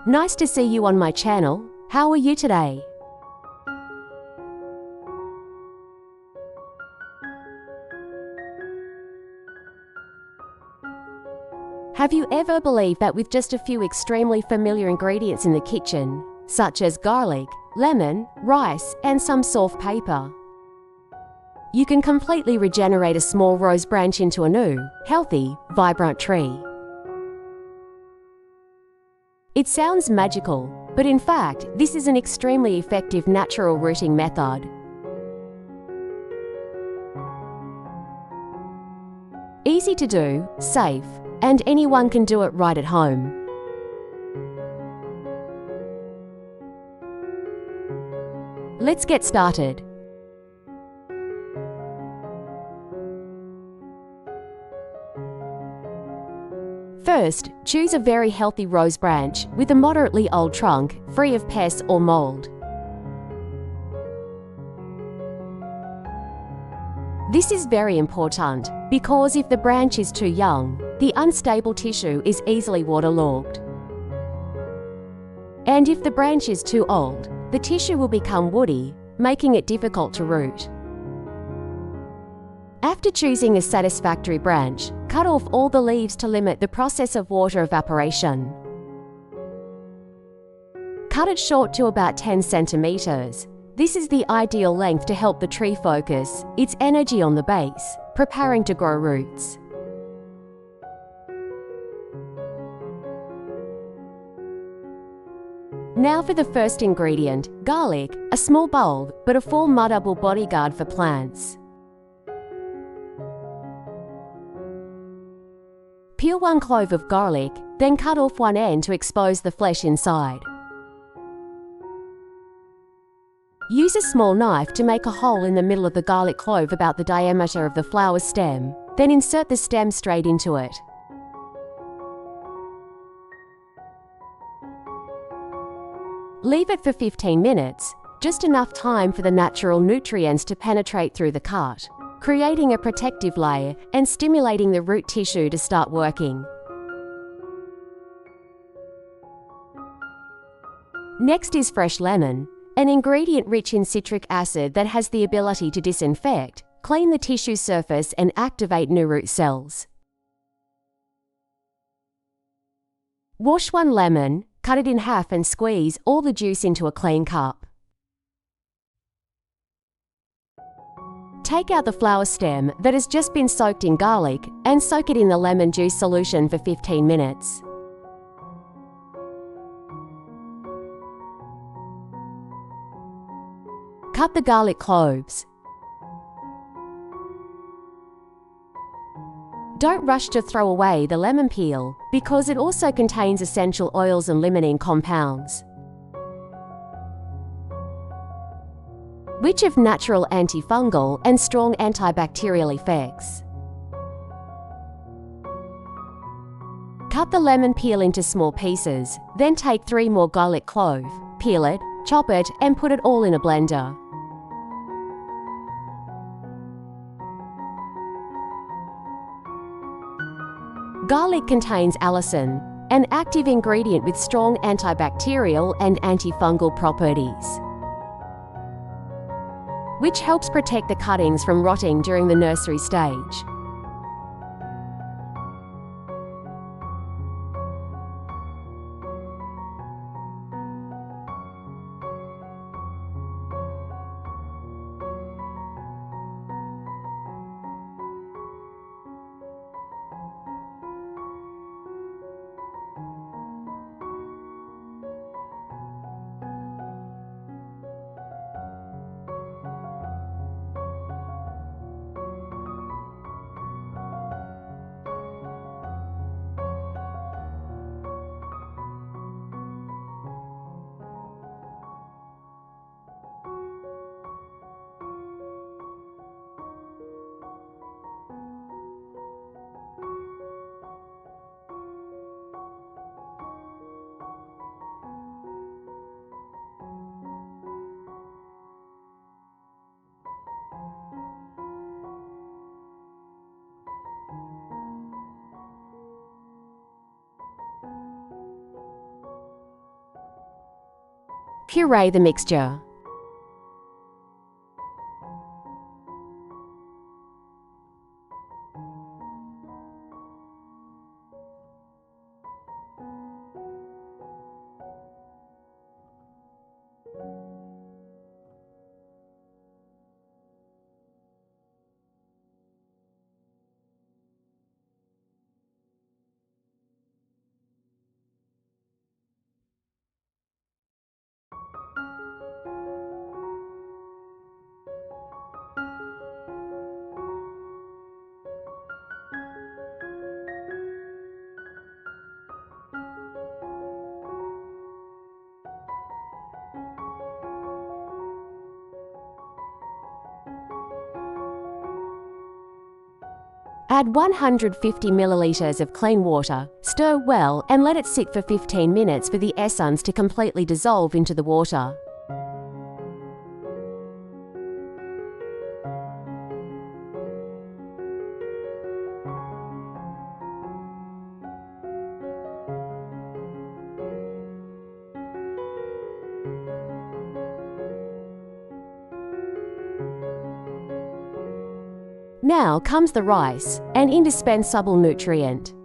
Nice to see you on my channel. How are you today? Have you ever believed that with just a few extremely familiar ingredients in the kitchen, such as garlic, lemon, rice, and some soft paper, you can completely regenerate a small rose branch into a new, healthy, vibrant tree? It sounds magical, but in fact, this is an extremely effective natural rooting method. Easy to do, safe, and anyone can do it right at home. Let's get started. First, choose a very healthy rose branch with a moderately old trunk, free of pests or mold. This is very important because if the branch is too young, the unstable tissue is easily waterlogged. And if the branch is too old, the tissue will become woody, making it difficult to root. After choosing a satisfactory branch, cut off all the leaves to limit the process of water evaporation. Cut it short to about 10 centimeters. This is the ideal length to help the tree focus its energy on the base, preparing to grow roots. Now for the first ingredient, garlic, a small bulb, but a formidable bodyguard for plants. Peel 1 clove of garlic, then cut off one end to expose the flesh inside. Use a small knife to make a hole in the middle of the garlic clove about the diameter of the flower stem, then insert the stem straight into it. Leave it for 15 minutes, just enough time for the natural nutrients to penetrate through the cut, creating a protective layer and stimulating the root tissue to start working. Next is fresh lemon, an ingredient rich in citric acid that has the ability to disinfect, clean the tissue surface and activate new root cells. Wash 1 lemon, cut it in half and squeeze all the juice into a clean cup. Take out the flower stem that has just been soaked in garlic and soak it in the lemon juice solution for 15 minutes. Cut the garlic cloves. Don't rush to throw away the lemon peel because it also contains essential oils and limonene compounds, which have natural antifungal and strong antibacterial effects. Cut the lemon peel into small pieces, then take 3 more garlic cloves, peel it, chop it, and put it all in a blender. Garlic contains allicin, an active ingredient with strong antibacterial and antifungal properties, which helps protect the cuttings from rotting during the nursery stage. Puree the mixture. Add 150 milliliters of clean water, stir well and let it sit for 15 minutes for the essence to completely dissolve into the water. Now comes the rice, an indispensable nutrient.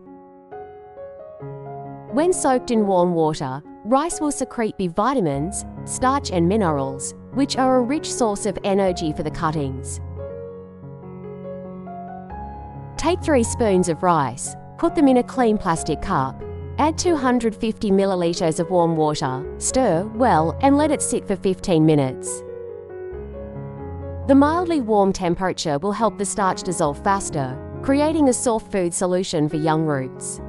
When soaked in warm water, rice will secrete B vitamins, starch and minerals, which are a rich source of energy for the cuttings. Take 3 spoons of rice, put them in a clean plastic cup. Add 250 milliliters of warm water, stir well and let it sit for 15 minutes. The mildly warm temperature will help the starch dissolve faster, creating a soft food solution for young roots.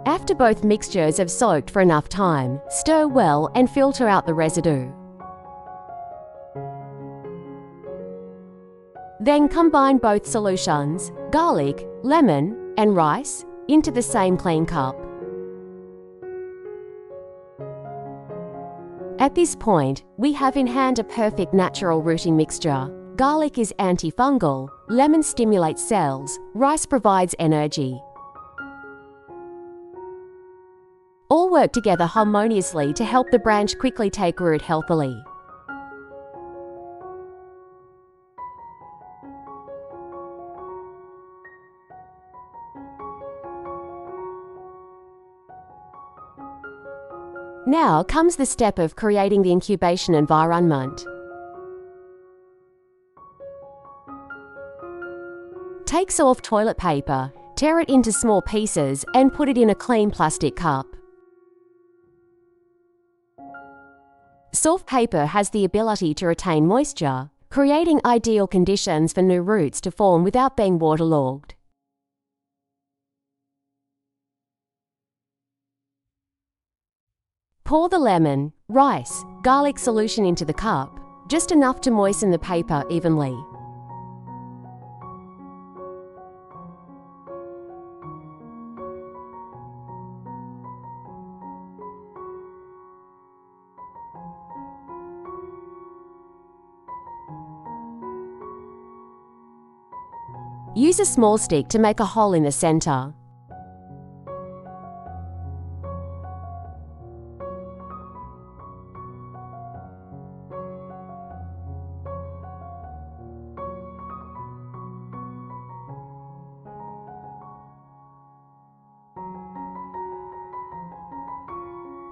After both mixtures have soaked for enough time, stir well and filter out the residue. Then combine both solutions, garlic, lemon, and rice, into the same clean cup. At this point, we have in hand a perfect natural rooting mixture. Garlic is antifungal, lemon stimulates cells, rice provides energy. All work together harmoniously to help the branch quickly take root healthily. Now comes the step of creating the incubation environment. Take soft toilet paper, tear it into small pieces and put it in a clean plastic cup. Soft paper has the ability to retain moisture, creating ideal conditions for new roots to form without being waterlogged. Pour the lemon, rice, garlic solution into the cup, just enough to moisten the paper evenly. Use a small stick to make a hole in the center.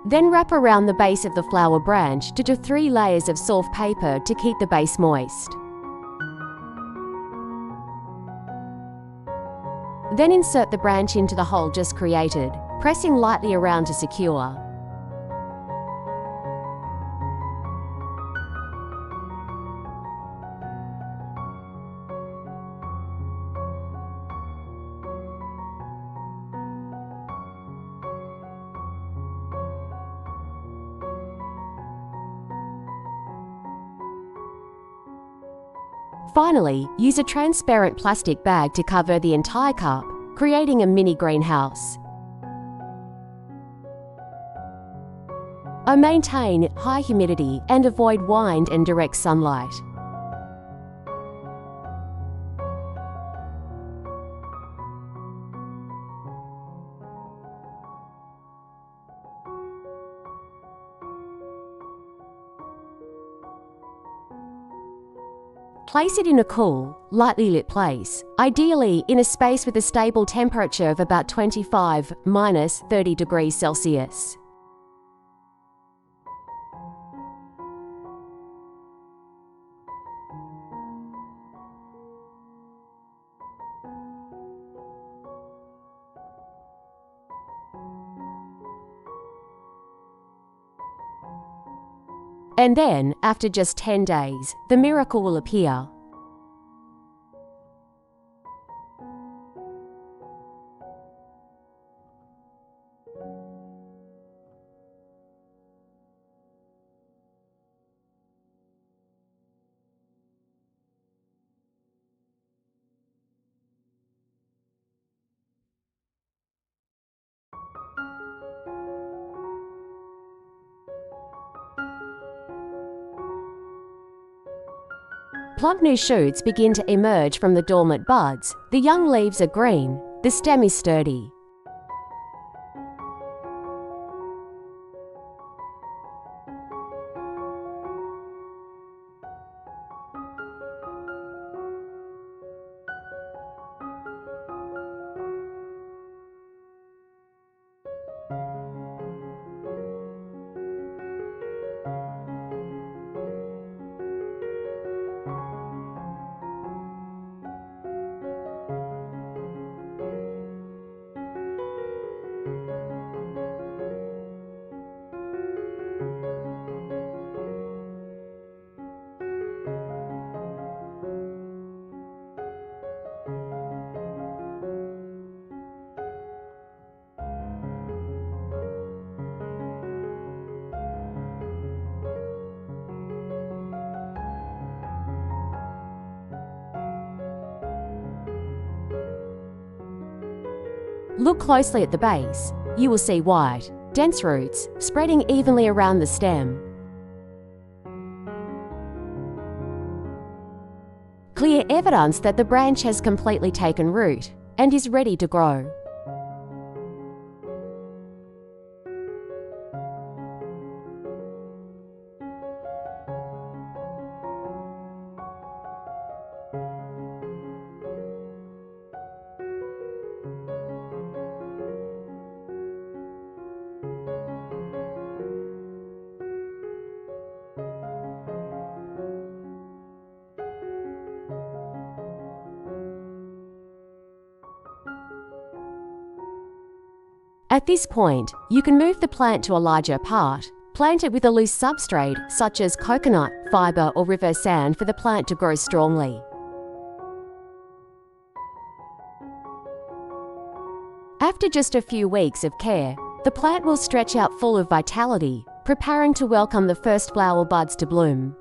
Then wrap around the base of the flower branch to do 3 layers of soft paper to keep the base moist. Then insert the branch into the hole just created, pressing lightly around to secure. Finally, use a transparent plastic bag to cover the entire cup, creating a mini greenhouse. Maintain high humidity and avoid wind and direct sunlight. Place it in a cool, lightly lit place, ideally in a space with a stable temperature of about 25–30 degrees Celsius. And then, after just 10 days, the miracle will appear. Plump new shoots begin to emerge from the dormant buds. The young leaves are green. The stem is sturdy. Look closely at the base. You will see white, dense roots spreading evenly around the stem. Clear evidence that the branch has completely taken root and is ready to grow. At this point, you can move the plant to a larger part. Plant it with a loose substrate such as coconut, fibre or river sand for the plant to grow strongly. After just a few weeks of care, the plant will stretch out full of vitality, preparing to welcome the first flower buds to bloom.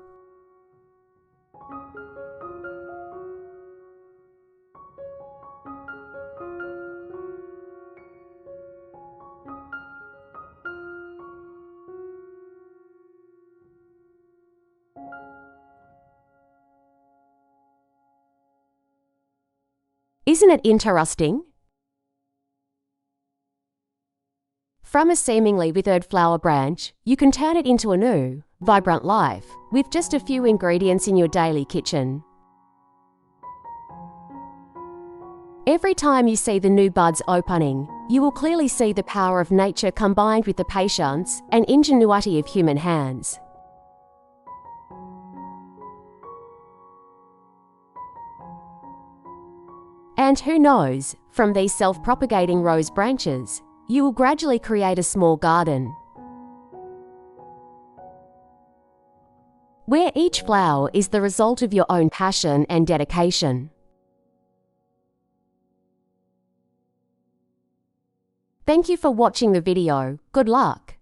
Isn't it interesting? From a seemingly withered flower branch, you can turn it into a new, vibrant life with just a few ingredients in your daily kitchen. Every time you see the new buds opening, you will clearly see the power of nature combined with the patience and ingenuity of human hands. And who knows, from these self-propagating rose branches, you will gradually create a small garden, where each flower is the result of your own passion and dedication. Thank you for watching the video. Good luck!